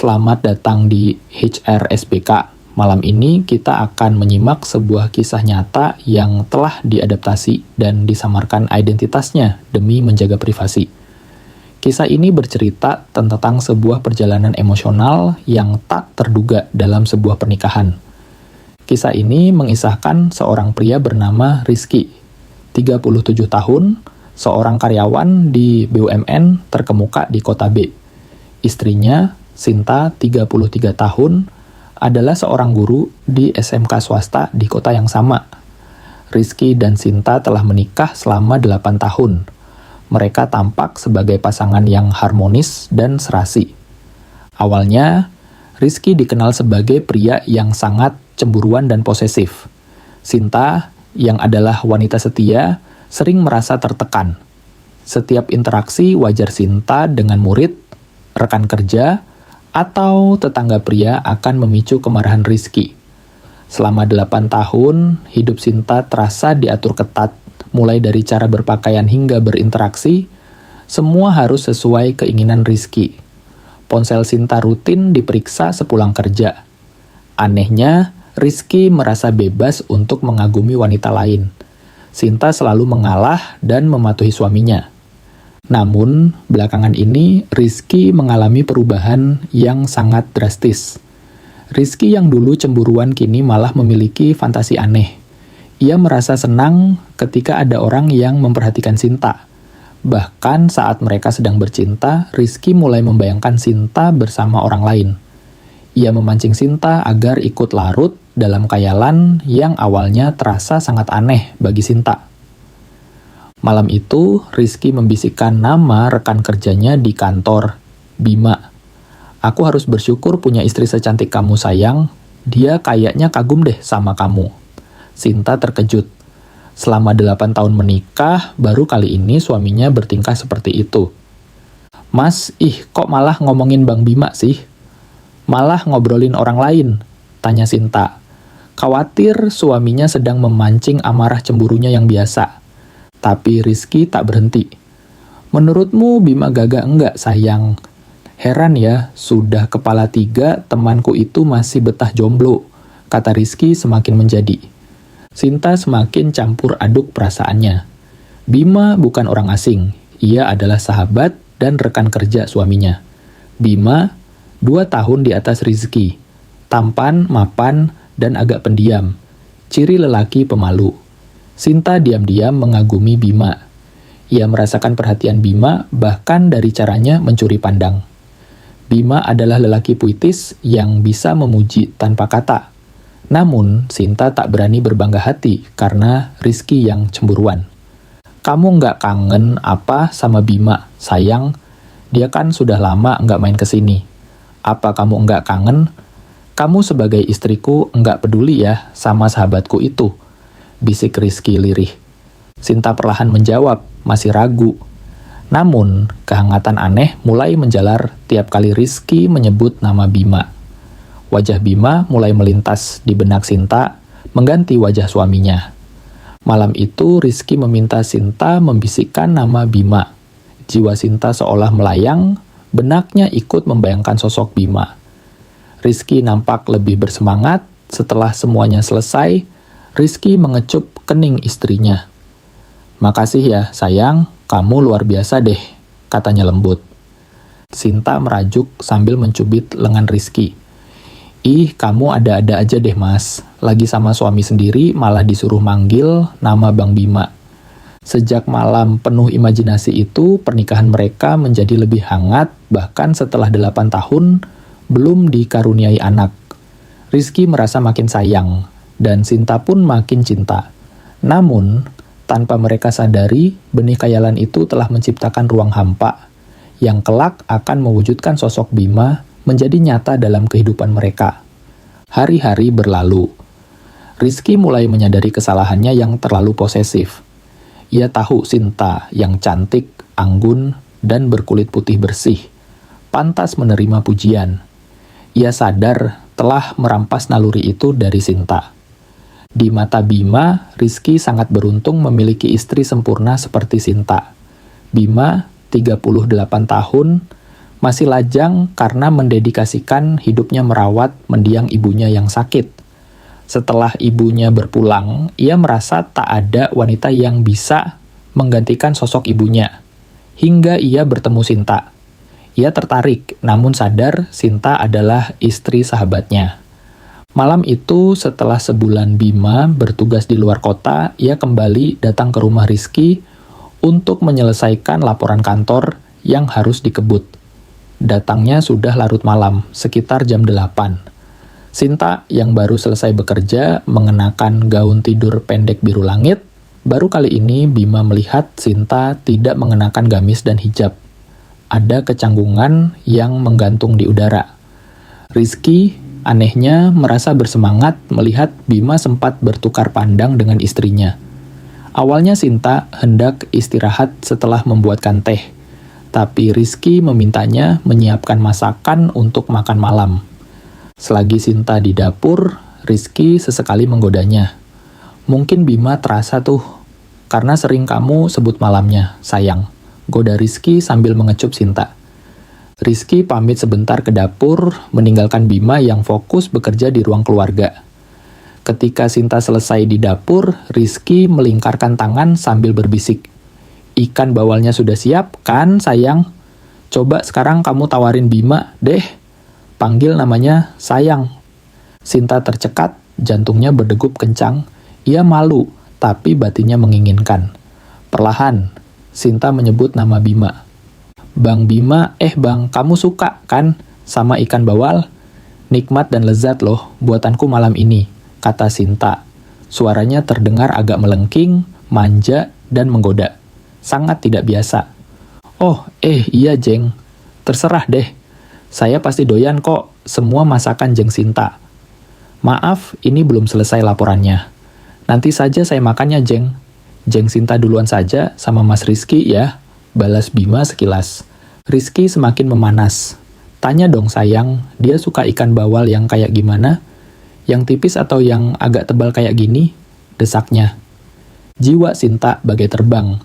Selamat datang di HRSBK. Malam ini kita akan menyimak sebuah kisah nyata yang telah diadaptasi dan disamarkan identitasnya demi menjaga privasi. Kisah ini bercerita tentang sebuah perjalanan emosional yang tak terduga dalam sebuah pernikahan. Kisah ini mengisahkan seorang pria bernama Rizky, 37 tahun, seorang karyawan di BUMN terkemuka di kota B. Istrinya, Sinta, 33 tahun, adalah seorang guru di SMK swasta di kota yang sama. Rizky dan Sinta telah menikah selama 8 tahun. Mereka tampak sebagai pasangan yang harmonis dan serasi. Awalnya, Rizky dikenal sebagai pria yang sangat cemburuan dan posesif. Sinta, yang adalah wanita setia, sering merasa tertekan. Setiap interaksi wajar Sinta dengan murid, rekan kerja, atau tetangga pria akan memicu kemarahan Rizky. Selama 8 tahun, hidup Sinta terasa diatur ketat, mulai dari cara berpakaian hingga berinteraksi, semua harus sesuai keinginan Rizky. Ponsel Sinta rutin diperiksa sepulang kerja. Anehnya, Rizky merasa bebas untuk mengagumi wanita lain. Sinta selalu mengalah dan mematuhi suaminya. Namun, belakangan ini Rizky mengalami perubahan yang sangat drastis. Rizky yang dulu cemburuan kini malah memiliki fantasi aneh. Ia merasa senang ketika ada orang yang memperhatikan Sinta. Bahkan saat mereka sedang bercinta, Rizky mulai membayangkan Sinta bersama orang lain. Ia memancing Sinta agar ikut larut dalam khayalan yang awalnya terasa sangat aneh bagi Sinta. Malam itu, Rizky membisikkan nama rekan kerjanya di kantor, Bima. "Aku harus bersyukur punya istri secantik kamu, sayang. Dia kayaknya kagum deh sama kamu." Sinta terkejut. Selama 8 tahun menikah, baru kali ini suaminya bertingkah seperti itu. "Mas, kok malah ngomongin Bang Bima sih? Malah ngobrolin orang lain?" tanya Sinta. Khawatir suaminya sedang memancing amarah cemburunya yang biasa. Tapi Rizky tak berhenti. "Menurutmu Bima gagah enggak, sayang? Heran ya, sudah kepala 3, temanku itu masih betah jomblo," kata Rizky semakin menjadi. Sinta semakin campur aduk perasaannya. Bima bukan orang asing. Ia adalah sahabat dan rekan kerja suaminya. Bima, 2 tahun di atas Rizky. Tampan, mapan, dan agak pendiam. Ciri lelaki pemalu. Sinta diam-diam mengagumi Bima. Ia merasakan perhatian Bima bahkan dari caranya mencuri pandang. Bima adalah lelaki puitis yang bisa memuji tanpa kata. Namun, Sinta tak berani berbangga hati karena Rizky yang cemburuan. "Kamu nggak kangen apa sama Bima, sayang? Dia kan sudah lama nggak main kesini. Apa kamu nggak kangen? Kamu sebagai istriku nggak peduli ya sama sahabatku itu?" bisik Rizky lirih. Sinta perlahan menjawab, masih ragu. Namun, kehangatan aneh mulai menjalar tiap kali Rizky menyebut nama Bima. Wajah Bima mulai melintas di benak Sinta, mengganti wajah suaminya. Malam itu, Rizky meminta Sinta membisikkan nama Bima. Jiwa Sinta seolah melayang, benaknya ikut membayangkan sosok Bima. Rizky nampak lebih bersemangat. Setelah semuanya selesai, Rizky mengecup kening istrinya. "Makasih ya, sayang, kamu luar biasa deh," katanya lembut. Sinta merajuk sambil mencubit lengan Rizky. "Kamu ada-ada aja deh, Mas. Lagi sama suami sendiri malah disuruh manggil nama Bang Bima." Sejak malam penuh imajinasi itu, pernikahan mereka menjadi lebih hangat, bahkan setelah 8 tahun belum dikaruniai anak. Rizky merasa makin sayang, dan Sinta pun makin cinta. Namun, tanpa mereka sadari, benih khayalan itu telah menciptakan ruang hampa, yang kelak akan mewujudkan sosok Bima menjadi nyata dalam kehidupan mereka. Hari-hari berlalu. Rizky mulai menyadari kesalahannya yang terlalu posesif. Ia tahu Sinta yang cantik, anggun, dan berkulit putih bersih, pantas menerima pujian. Ia sadar telah merampas naluri itu dari Sinta. Di mata Bima, Rizky sangat beruntung memiliki istri sempurna seperti Sinta. Bima, 38 tahun, Masih lajang karena mendedikasikan hidupnya merawat mendiang ibunya yang sakit. Setelah ibunya berpulang, ia merasa tak ada wanita yang bisa menggantikan sosok ibunya. Hingga ia bertemu Sinta. Ia tertarik, namun sadar Sinta adalah istri sahabatnya. Malam itu, setelah sebulan Bima bertugas di luar kota, ia kembali datang ke rumah Rizky untuk menyelesaikan laporan kantor yang harus dikebut. Datangnya sudah larut malam, sekitar jam 8. Sinta yang baru selesai bekerja mengenakan gaun tidur pendek biru langit. Baru kali ini Bima melihat Sinta tidak mengenakan gamis dan hijab. Ada kecanggungan yang menggantung di udara. Rizky anehnya merasa bersemangat melihat Bima sempat bertukar pandang dengan istrinya. Awalnya Sinta hendak istirahat setelah membuatkan teh, tapi Rizky memintanya menyiapkan masakan untuk makan malam. Selagi Sinta di dapur, Rizky sesekali menggodanya. Mungkin Bima terasa tuh, karena sering kamu sebut malamnya, sayang. Goda Rizky sambil mengecup Sinta. Rizky pamit sebentar ke dapur, meninggalkan Bima yang fokus bekerja di ruang keluarga. Ketika Sinta selesai di dapur, Rizky melingkarkan tangan sambil berbisik. Ikan bawalnya sudah siap, kan sayang? Coba sekarang kamu tawarin Bima, deh. Panggil namanya sayang. Sinta tercekat, jantungnya berdegup kencang. Ia malu, tapi batinnya menginginkan. Perlahan, Sinta menyebut nama Bima. Bang Bima, bang, kamu suka kan sama ikan bawal? Nikmat dan lezat loh buatanku malam ini, kata Sinta. Suaranya terdengar agak melengking, manja, dan menggoda. Sangat tidak biasa. Oh, iya Jeng. Terserah deh. Saya pasti doyan kok semua masakan Jeng Sinta. Maaf, ini belum selesai laporannya. Nanti saja saya makannya, Jeng. Jeng Sinta duluan saja sama Mas Rizky ya, balas Bima sekilas. Rizky semakin memanas. Tanya dong sayang, dia suka ikan bawal yang kayak gimana? Yang tipis atau yang agak tebal kayak gini? Desaknya. Jiwa Sinta bagai terbang.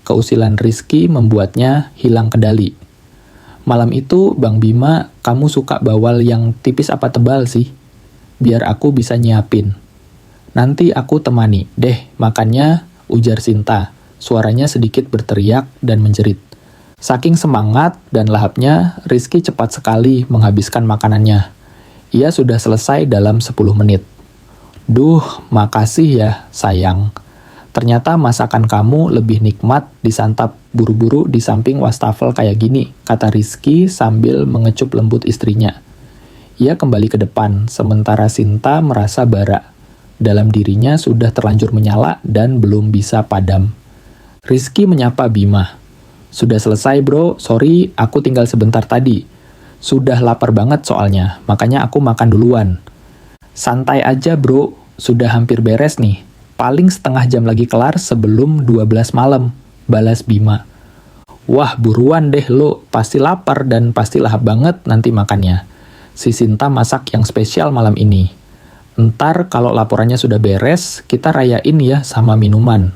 Keusilan Rizky membuatnya hilang kendali. Malam itu, Bang Bima, kamu suka bawal yang tipis apa tebal sih? Biar aku bisa nyiapin. Nanti aku temani, deh makannya, ujar Sinta. Suaranya sedikit berteriak dan menjerit. Saking semangat dan lahapnya, Rizky cepat sekali menghabiskan makanannya. Ia sudah selesai dalam 10 menit. Duh, makasih ya, sayang. Ternyata masakan kamu lebih nikmat disantap buru-buru di samping wastafel kayak gini, kata Rizky sambil mengecup lembut istrinya. Ia kembali ke depan, sementara Sinta merasa bara. Dalam dirinya sudah terlanjur menyala dan belum bisa padam. Rizky menyapa Bima. Sudah selesai bro, sorry aku tinggal sebentar tadi. Sudah lapar banget soalnya, makanya aku makan duluan. Santai aja bro, sudah hampir beres nih. Paling setengah jam lagi kelar sebelum 12 malam, balas Bima. Wah buruan deh lo, pasti lapar dan pasti lahap banget nanti makannya. Si Sinta masak yang spesial malam ini. Entar kalau laporannya sudah beres, kita rayain ya sama minuman.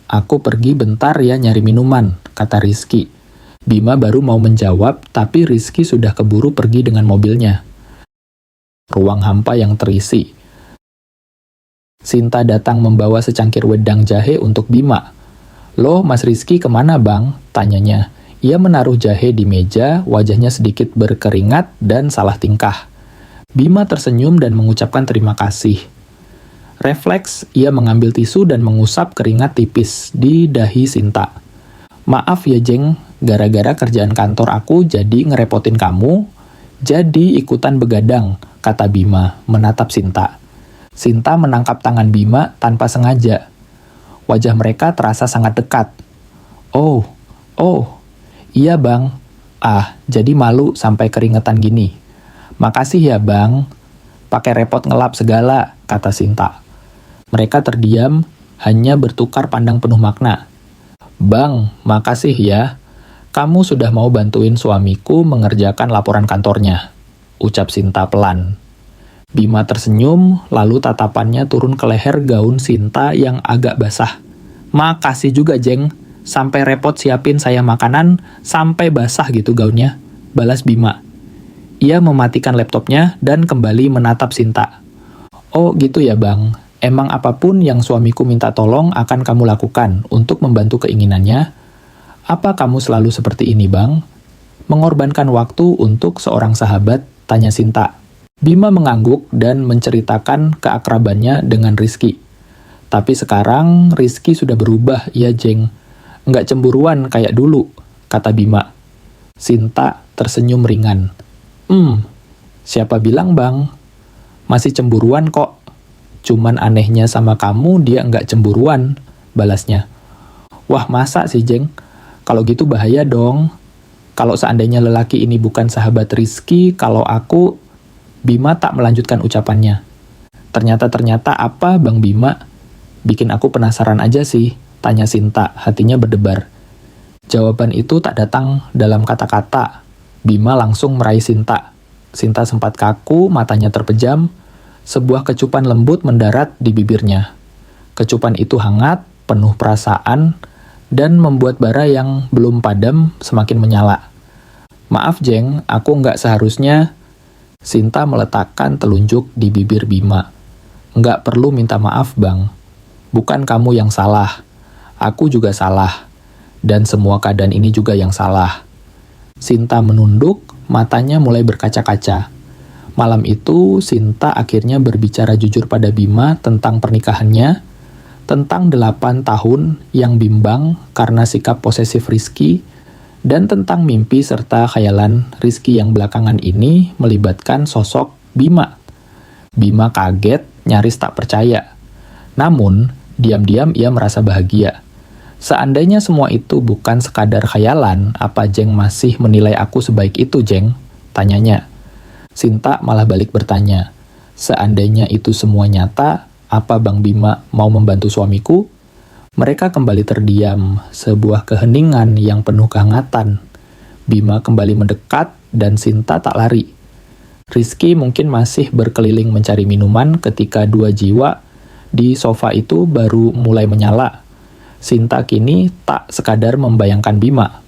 Aku pergi bentar ya nyari minuman, kata Rizky. Bima baru mau menjawab, tapi Rizky sudah keburu pergi dengan mobilnya. Ruang hampa yang terisi. Sinta datang membawa secangkir wedang jahe untuk Bima. Loh, Mas Rizky kemana bang? Tanyanya. Ia menaruh jahe di meja, wajahnya sedikit berkeringat dan salah tingkah. Bima tersenyum dan mengucapkan terima kasih. Refleks, ia mengambil tisu dan mengusap keringat tipis di dahi Sinta. Maaf ya Jeng, gara-gara kerjaan kantor aku jadi ngerepotin kamu, jadi ikutan begadang, kata Bima, menatap Sinta. Sinta menangkap tangan Bima tanpa sengaja. Wajah mereka terasa sangat dekat. Oh, iya bang. Jadi malu sampai keringetan gini. Makasih ya bang, pakai repot ngelap segala, kata Sinta. Mereka terdiam, hanya bertukar pandang penuh makna. Bang, makasih ya, kamu sudah mau bantuin suamiku mengerjakan laporan kantornya, ucap Sinta pelan. Bima tersenyum, lalu tatapannya turun ke leher gaun Sinta yang agak basah. Makasih juga Jeng, sampai repot siapin saya makanan, sampai basah gitu gaunnya. balas Bima. Ia mematikan laptopnya dan kembali menatap Sinta. Oh gitu ya bang, emang apapun yang suamiku minta tolong akan kamu lakukan untuk membantu keinginannya? Apa kamu selalu seperti ini bang? Mengorbankan waktu untuk seorang sahabat, tanya Sinta. Bima mengangguk dan menceritakan keakrabannya dengan Rizky. Tapi sekarang Rizky sudah berubah ya Jeng. Nggak cemburuan kayak dulu, kata Bima. Sinta tersenyum ringan. Siapa bilang bang? Masih cemburuan kok. Cuman anehnya sama kamu dia nggak cemburuan, balasnya. Wah masa sih Jeng? Kalau gitu bahaya dong. Kalau seandainya lelaki ini bukan sahabat Rizky, kalau aku... Bima tak melanjutkan ucapannya. Ternyata apa Bang Bima? Bikin aku penasaran aja sih, tanya Sinta, hatinya berdebar. Jawaban itu tak datang dalam kata-kata. Bima langsung meraih Sinta. Sinta sempat kaku, matanya terpejam. Sebuah kecupan lembut mendarat di bibirnya. Kecupan itu hangat, penuh perasaan, dan membuat bara yang belum padam semakin menyala. Maaf Jeng, aku nggak seharusnya... Sinta meletakkan telunjuk di bibir Bima. Nggak perlu minta maaf bang. Bukan kamu yang salah. Aku juga salah. Dan semua keadaan ini juga yang salah. Sinta menunduk, matanya mulai berkaca-kaca. Malam itu, Sinta akhirnya berbicara jujur pada Bima tentang pernikahannya, tentang 8 tahun yang bimbang karena sikap posesif Rizky, dan tentang mimpi serta khayalan Rizky yang belakangan ini melibatkan sosok Bima. Bima kaget, nyaris tak percaya. Namun, diam-diam ia merasa bahagia. Seandainya semua itu bukan sekadar khayalan, apa Jeng masih menilai aku sebaik itu, Jeng? Tanyanya. Sinta malah balik bertanya, seandainya itu semua nyata, apa Bang Bima mau membantu suamiku? Mereka kembali terdiam, sebuah keheningan yang penuh kehangatan. Bima kembali mendekat dan Sinta tak lari. Rizky mungkin masih berkeliling mencari minuman ketika dua jiwa di sofa itu baru mulai menyala. Sinta kini tak sekadar membayangkan Bima.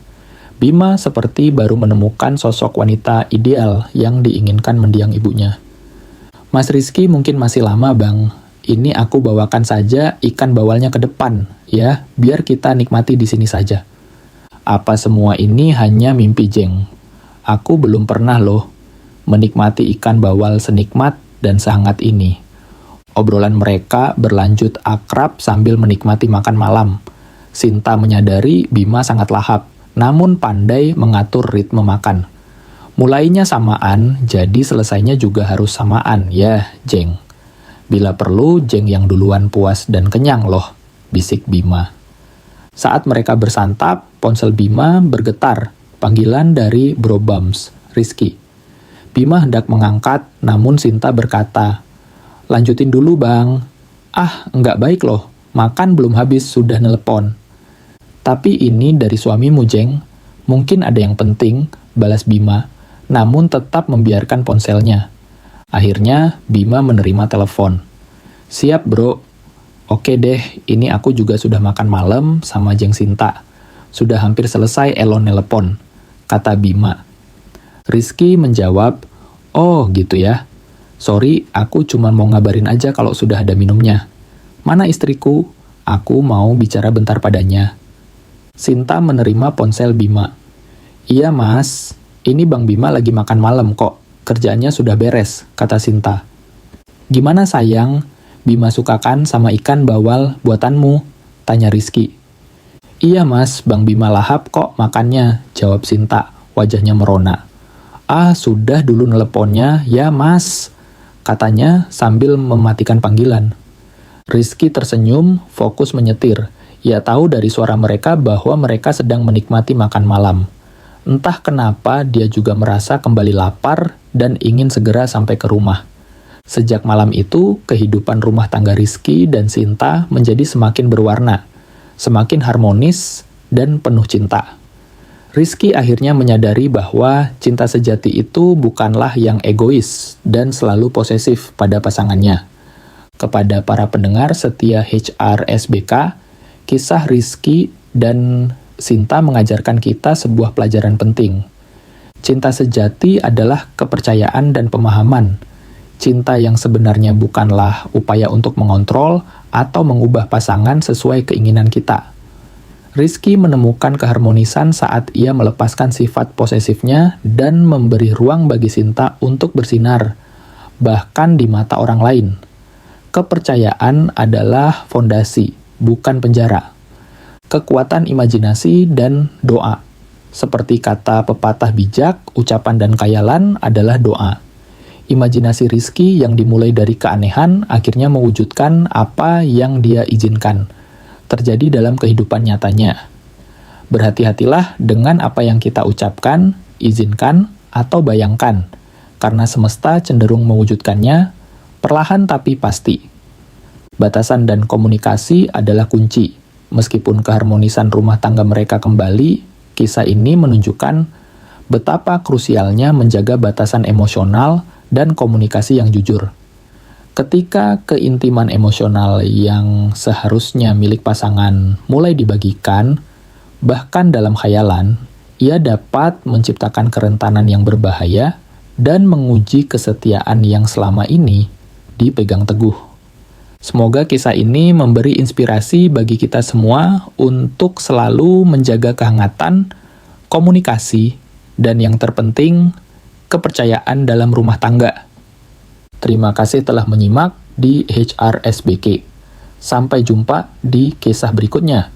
Bima seperti baru menemukan sosok wanita ideal yang diinginkan mendiang ibunya. Mas Rizky mungkin masih lama bang. Ini aku bawakan saja ikan bawalnya ke depan, ya, biar kita nikmati di sini saja. Apa semua ini hanya mimpi Jeng? Aku belum pernah loh menikmati ikan bawal senikmat dan sehangat ini. Obrolan mereka berlanjut akrab sambil menikmati makan malam. Sinta menyadari Bima sangat lahap, namun pandai mengatur ritme makan. Mulainya samaan, jadi selesainya juga harus samaan, ya, Jeng. Bila perlu, Jeng yang duluan puas dan kenyang loh, bisik Bima. Saat mereka bersantap, ponsel Bima bergetar, panggilan dari Bro Bams, Rizky. Bima hendak mengangkat, namun Sinta berkata, lanjutin dulu bang. Ah, nggak baik loh, makan belum habis sudah nelepon. Tapi ini dari suamimu Jeng, mungkin ada yang penting, balas Bima, namun tetap membiarkan ponselnya. Akhirnya, Bima menerima telepon. Siap bro. Oke deh, ini aku juga sudah makan malam sama Jeng Sinta. Sudah hampir selesai Elon nelepon, kata Bima. Rizky menjawab, oh gitu ya. Sorry, aku cuma mau ngabarin aja kalau sudah ada minumnya. Mana istriku? Aku mau bicara bentar padanya. Sinta menerima ponsel Bima. Iya mas, ini Bang Bima lagi makan malam kok. Kerjaannya sudah beres, kata Sinta. Gimana sayang, Bima suka kan sama ikan bawal buatanmu? Tanya Rizky. Iya mas, Bang Bima lahap kok makannya, jawab Sinta, wajahnya merona. Ah, sudah dulu neleponnya, ya mas, katanya sambil mematikan panggilan. Rizky tersenyum, fokus menyetir. Ia tahu dari suara mereka bahwa mereka sedang menikmati makan malam. Entah kenapa dia juga merasa kembali lapar dan ingin segera sampai ke rumah. Sejak malam itu, kehidupan rumah tangga Rizky dan Sinta menjadi semakin berwarna, semakin harmonis dan penuh cinta. Rizky akhirnya menyadari bahwa cinta sejati itu bukanlah yang egois dan selalu posesif pada pasangannya. Kepada para pendengar setia HR SBK, kisah Rizky dan Sinta mengajarkan kita sebuah pelajaran penting. Cinta sejati adalah kepercayaan dan pemahaman. Cinta yang sebenarnya bukanlah upaya untuk mengontrol atau mengubah pasangan sesuai keinginan kita. Rizky menemukan keharmonisan saat ia melepaskan sifat posesifnya dan memberi ruang bagi Sinta untuk bersinar, bahkan di mata orang lain. Kepercayaan adalah fondasi, bukan penjara. Kekuatan imajinasi dan doa. Seperti kata pepatah bijak, ucapan dan khayalan adalah doa. Imajinasi Rizky yang dimulai dari keanehan akhirnya mewujudkan apa yang dia izinkan terjadi dalam kehidupan nyatanya. Berhati-hatilah dengan apa yang kita ucapkan, izinkan, atau bayangkan, karena semesta cenderung mewujudkannya perlahan tapi pasti. Batasan dan komunikasi adalah kunci. Meskipun keharmonisan rumah tangga mereka kembali, kisah ini menunjukkan betapa krusialnya menjaga batasan emosional dan komunikasi yang jujur. Ketika keintiman emosional yang seharusnya milik pasangan mulai dibagikan, bahkan dalam khayalan, ia dapat menciptakan kerentanan yang berbahaya dan menguji kesetiaan yang selama ini dipegang teguh. Semoga kisah ini memberi inspirasi bagi kita semua untuk selalu menjaga kehangatan, komunikasi, dan yang terpenting, kepercayaan dalam rumah tangga. Terima kasih telah menyimak di HRSBK. Sampai jumpa di kisah berikutnya.